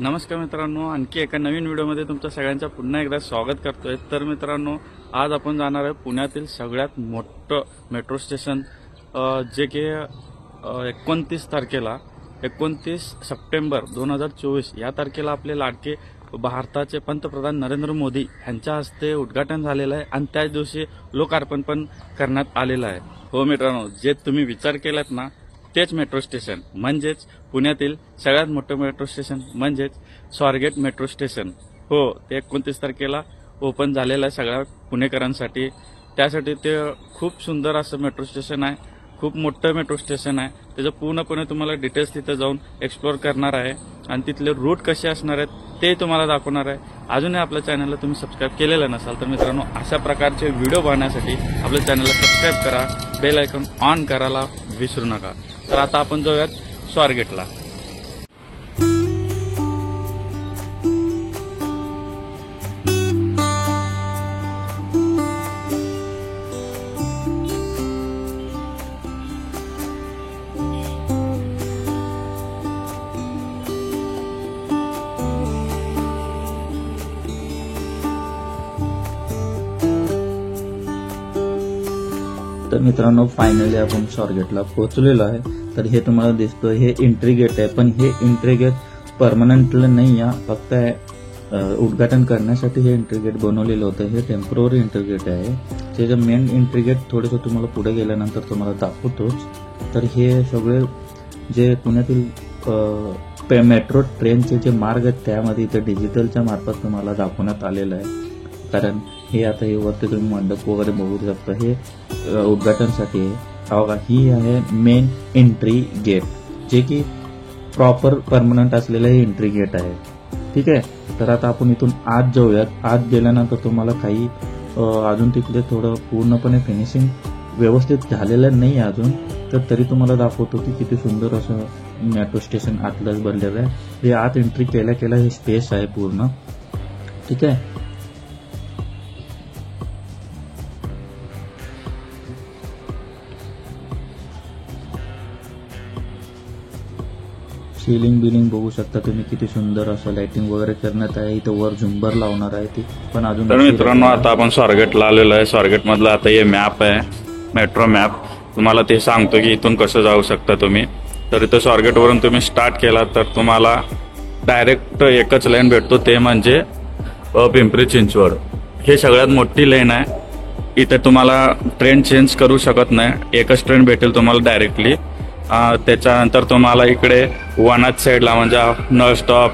नमस्कार मित्रांनो, आणखी एका नवीन व्हिडिओमध्ये तुमचं सगळ्यांचं पुन्हा एकदा स्वागत करतोय। तर मित्रांनो, आज आपण जाणार आहे पुण्यातील सगळ्यात मोठं मेट्रो स्टेशन, जे की 29 तारखेला 29 सप्टेंबर 2024 या तारखेला आपले लाडके भारताचे पंतप्रधान नरेंद्र मोदी यांच्या हस्ते उद्घाटन झालेलं आहे आणि त्याच दिवशी लोकार्पण पण करण्यात आलेलं आहे। हो मित्रांनो, जे तुम्ही विचार केलात ना तेच मेट्रो स्टेशन म्हणजेच पुण्यातील सगळ्यात मोठं मेट्रो स्टेशन म्हणजेच स्वारगेट मेट्रो स्टेशन। हो, ते 29 तारखेला ओपन झालेलं आहे सगळ्या पुणेकरांसाठी। त्यासाठी ते खूप सुंदर असं मेट्रो स्टेशन आहे, खूप मोठं मेट्रो स्टेशन आहे। त्याचं पूर्णपणे तुम्हाला डिटेल्स तिथे जाऊन एक्सप्लोर करणार आहे आणि तिथले रूट कसे असणार आहेत ते तुम्हाला दाखवणार आहे। अजूनही आपल्या चॅनलला तुम्ही सबस्क्राईब केलेलं नसाल तर मित्रांनो, अशा प्रकारचे व्हिडिओ पाहण्यासाठी आपल्या चॅनलला सबस्क्राईब करा, बेल आयकॉन ऑन करायला विसरू नका। तर आता आपण जाऊयात स्वारगेटला। तर मित्रांनो, फायनली आपण स्वारगेटला पोहोचलेलो आहे। तर हे तुम्हाला दिसतं, हे एंट्री गेट आहे, पण हे एंट्री गेट परमनंटली नाही आहे, फक्त उद्घाटन करण्यासाठी हे एंट्री गेट बनवलेलं होतं। हे टेम्पररी एंट्री गेट आहे। त्याचं मेन एंट्री गेट थोडंसं तुम्हाला पुढे गेल्यानंतर तुम्हाला दाखवतोच। तर हे सगळे जे पुण्यातील मेट्रो ट्रेनचे जे मार्ग आहेत त्यामध्ये इथे डिजिटलच्या मार्फत तुम्हाला दाखवण्यात आलेलं आहे। कारण हे आता हे वरती तुम्ही मंडप वगैरे बघू शकता, हे उद्घाटनासाठी आहे। ही आहे मेन एंट्री गेट, जे की प्रॉपर परमनंट असलेलं हे एंट्री गेट आहे। ठीक आहे, तर आता आपण इथून आत जाऊयात। आत गेल्यानंतर तुम्हाला काही अजून तिकडे थोडं पूर्णपणे फिनिशिंग व्यवस्थित झालेलं नाही अजून, तर तरी तुम्हाला दाखवतो की किती सुंदर असं मेट्रो स्टेशन आतलंच बनलेलं आहे। हे आत एंट्री केल्या केल्या हे स्पेस आहे पूर्ण। ठीक आहे, सीलिंग बिलिंग बघू शकता तुम्ही, किती सुंदर असं लाइटिंग वगैरे करण्यात आहे। इथं वर झुंबर लावणार आहे ती पण अजून। तर मित्रांनो, आता आपण स्वारगेटला आलेलो आहे। स्वारगेट मधला आता हे मॅप आहे, मेट्रो मॅप, तुम्हाला ते सांगतो की इथून कसं जाऊ शकता तुम्ही। तर इथं स्वारगेट वरून तुम्ही स्टार्ट केला तर तुम्हाला डायरेक्ट एकच लाईन भेटतो, ते म्हणजे पिंपरी चिंचवड। हे सगळ्यात मोठी लाईन आहे। इथे तुम्हाला ट्रेन चेंज करू शकत नाही, एकच ट्रेन भेटेल तुम्हाला डायरेक्टली। त्याच्यानंतर तुम्हाला इकडे वनाज साईडला म्हणजे नळ स्टॉप,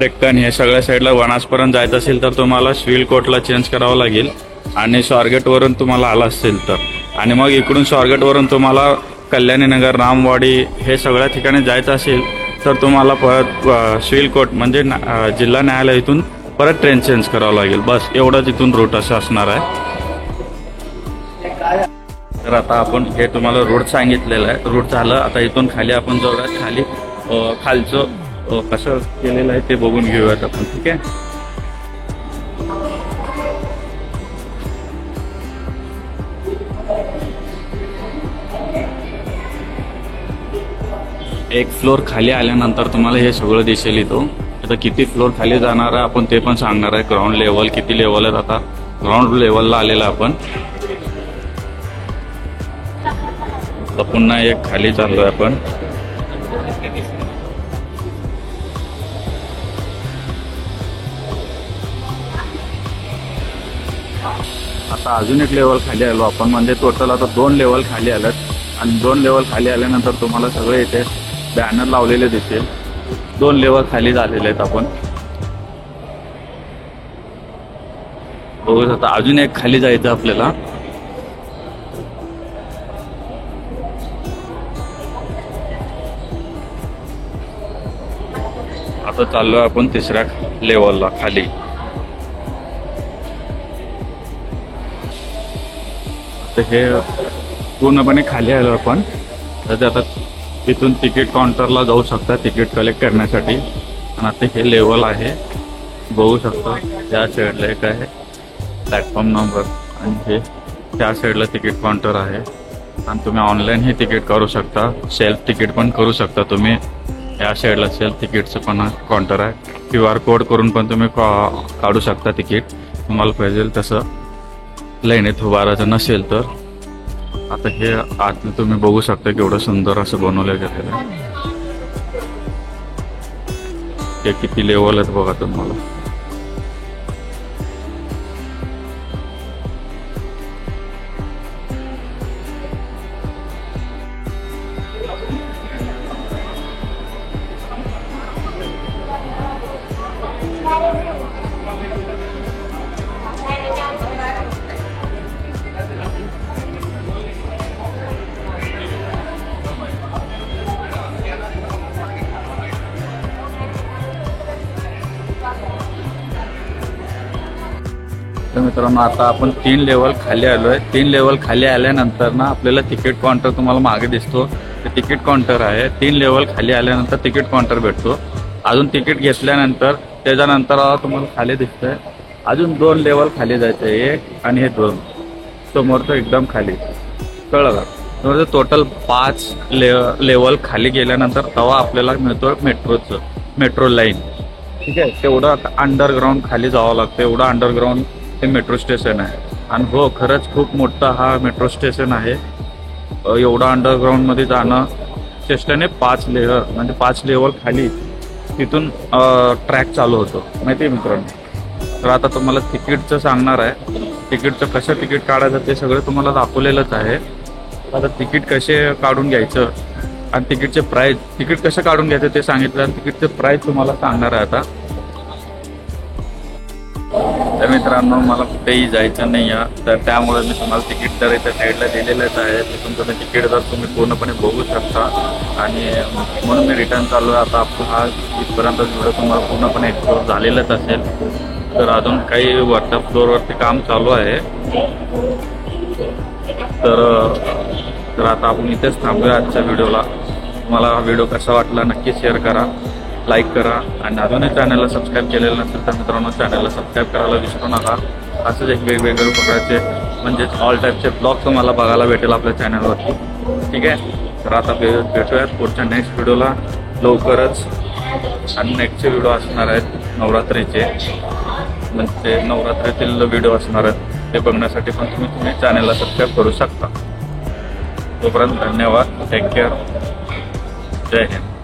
डेक्कन, हे सगळ्या साईडला वनाजपर्यंत जायचं असेल तर तुम्हाला सिव्हिल कोर्टला चेंज करावं लागेल। आणि स्वारगेटवरून तुम्हाला आला असेल तर, आणि मग इकडून स्वारगेटवरून तुम्हाला कल्याणीनगर, रामवाडी हे सगळ्या ठिकाणी जायचं असेल तर तुम्हाला परत सिव्हिल कोर्ट म्हणजे जिल्हा न्यायालयातून परत ट्रेन चेंज करावं लागेल। बस एवढंच इथून रूट असं असणार आहे। तर आता आपण हे तुम्हाला रूट सांगितलेलं आहे, रूट झालं। आता इथून खाली आपण जाऊयात, खाली खालचं कसं केलेलं आहे ते बघून घेऊयात आपण। ठीक आहे, एक फ्लोर खाली आल्यानंतर तुम्हाला हे सगळं दिसेल। इथं आता किती फ्लोर खाली जाणार आहे आपण ते पण सांगणार आहे। ग्राउंड लेवल किती लेवल आहेत, आता ग्राउंड लेवलला आलेलं आपण। तर पुन्हा एक खाली चाललोय आपण। आता अजून एक लेवल खाली आलो आपण, म्हणजे टोटल आता 2 लेवल खाली आलेत। आणि 2 लेवल खाली आल्यानंतर तुम्हाला सगळे इथे बॅनर लावलेले दिसेल। 2 लेवल खाली झालेले आहेत आपण बघू शकता। अजून एक खाली जायचं आपल्याला। आता चाललोय आपण 3ऱ्या लेवलला खाली। तर हे पूर्णपणे खाली आलो आपण। तर आता तिथून तिकीट काउंटरला जाऊ शकता तिकीट कलेक्ट करण्यासाठी। आणि आता हे लेवल आहे बघू शकता, त्या साईडला एक आहे प्लॅटफॉर्म नंबर आणि हे त्या साईडला तिकीट काउंटर आहे। आणि तुम्ही ऑनलाईन ही तिकीट करू शकता, सेल्फ तिकीट पण करू शकता तुम्ही। या साईडला असेल तिकीटचं पण काउंटर आहे. QR कोड करून पण तुम्ही काढू शकता तिकीट, तुम्हाला पाहिजे तसं. लाईनीत उभारायचं नसेल तर. आता हे आत तुम्ही बघू शकता केवढं सुंदर असं बनवलं गेलेलं आहे. हे किती लेवल आहेत बघा तुम्हाला. तर मित्रांनो आता आपण 3 लेवल खाली आलोय. 3 लेवल खाली आल्यानंतर ना आपल्याला तिकीट काउंटर तुम्हाला मागे दिसतो, ते तिकीट काउंटर आहे. 3 लेवल खाली आल्यानंतर तिकीट काउंटर भेटतो. अजून तिकीट घेतल्यानंतर त्याच्यानंतर तुम्हाला खाली दिसतंय अजून 2 लेवल खाली जायचं, एक आणि हे 2 समोरचं एकदम खाली. कळलं का? तर टोटल 5 लेवल खाली गेल्यानंतर तेव्हा आपल्याला मिळतो मेट्रो लाईन. ठीक आहे, तेवढं अंडरग्राऊंड खाली जावं लागतं. एवढं अंडरग्राऊंड हे मेट्रो स्टेशन आहे. आणि हो, खरंच खूप मोठा हा मेट्रो स्टेशन आहे. एवढं अंडरग्राऊंडमध्ये जाणं चेष्टाने 5 लेअर म्हणजे 5 लेवल खाली तिथून ट्रॅक चालू होतो, माहिती आहे मित्रांनो. तर आता तुम्हाला तिकीटचं सांगणार आहे. तिकीटचं कसं तिकीट काढायचं ते सगळं तुम्हाला दाखवलेलंच आहे. आता तिकीट कसे काढून घ्यायचं आणि तिकीटचे प्राईस, तिकीट कसं काढून घ्यायचं ते सांगितलं आणि तिकीटचे प्राईस तुम्हाला सांगणार आहे आता. तर मित्रांनो मला कुठेही जायचं नाही आहे, तर त्यामुळे मी तुम्हाला तिकीट तर इथे साईडला दिलेलंच आहे. तिथून तुम्ही तिकीट जर तुम्ही पूर्णपणे बघू शकता. आणि म्हणून मी रिटर्न चालू आहे. आता आपला हा इथपर्यंत व्हिडिओ तुम्हाला पूर्णपणे एक्सप्लोर झालेलंच असेल. तर अजून काही वरच्या फ्लोअरवरती काम चालू आहे. तर आता आपण इथेच थांबूया आजच्या व्हिडिओला. तुम्हाला हा व्हिडिओ कसा वाटला नक्की शेअर करा, लाईक करा. आणि अजूनही चॅनलला सबस्क्राईब केलेलं नसेल तर मित्रांनो चॅनलला सबस्क्राईब करायला विसरू नका. असंच एक वेगवेगळे प्रकारचे म्हणजेच ऑल टाईपचे ब्लॉग तुम्हाला बघायला भेटेल आपल्या चॅनलवरती. ठीक आहे, तर आता भेटूयात पुढच्या नेक्स्ट व्हिडिओला लवकरच. आणि नेक्स्टचे व्हिडिओ असणार आहेत नवरात्रीचे, म्हणजे नवरात्रीतील व्हिडिओ असणार आहेत. ते बघण्यासाठी पण तुम्ही चॅनलला सबस्क्राईब करू शकता. तोपर्यंत धन्यवाद. Take care. जय हिंद.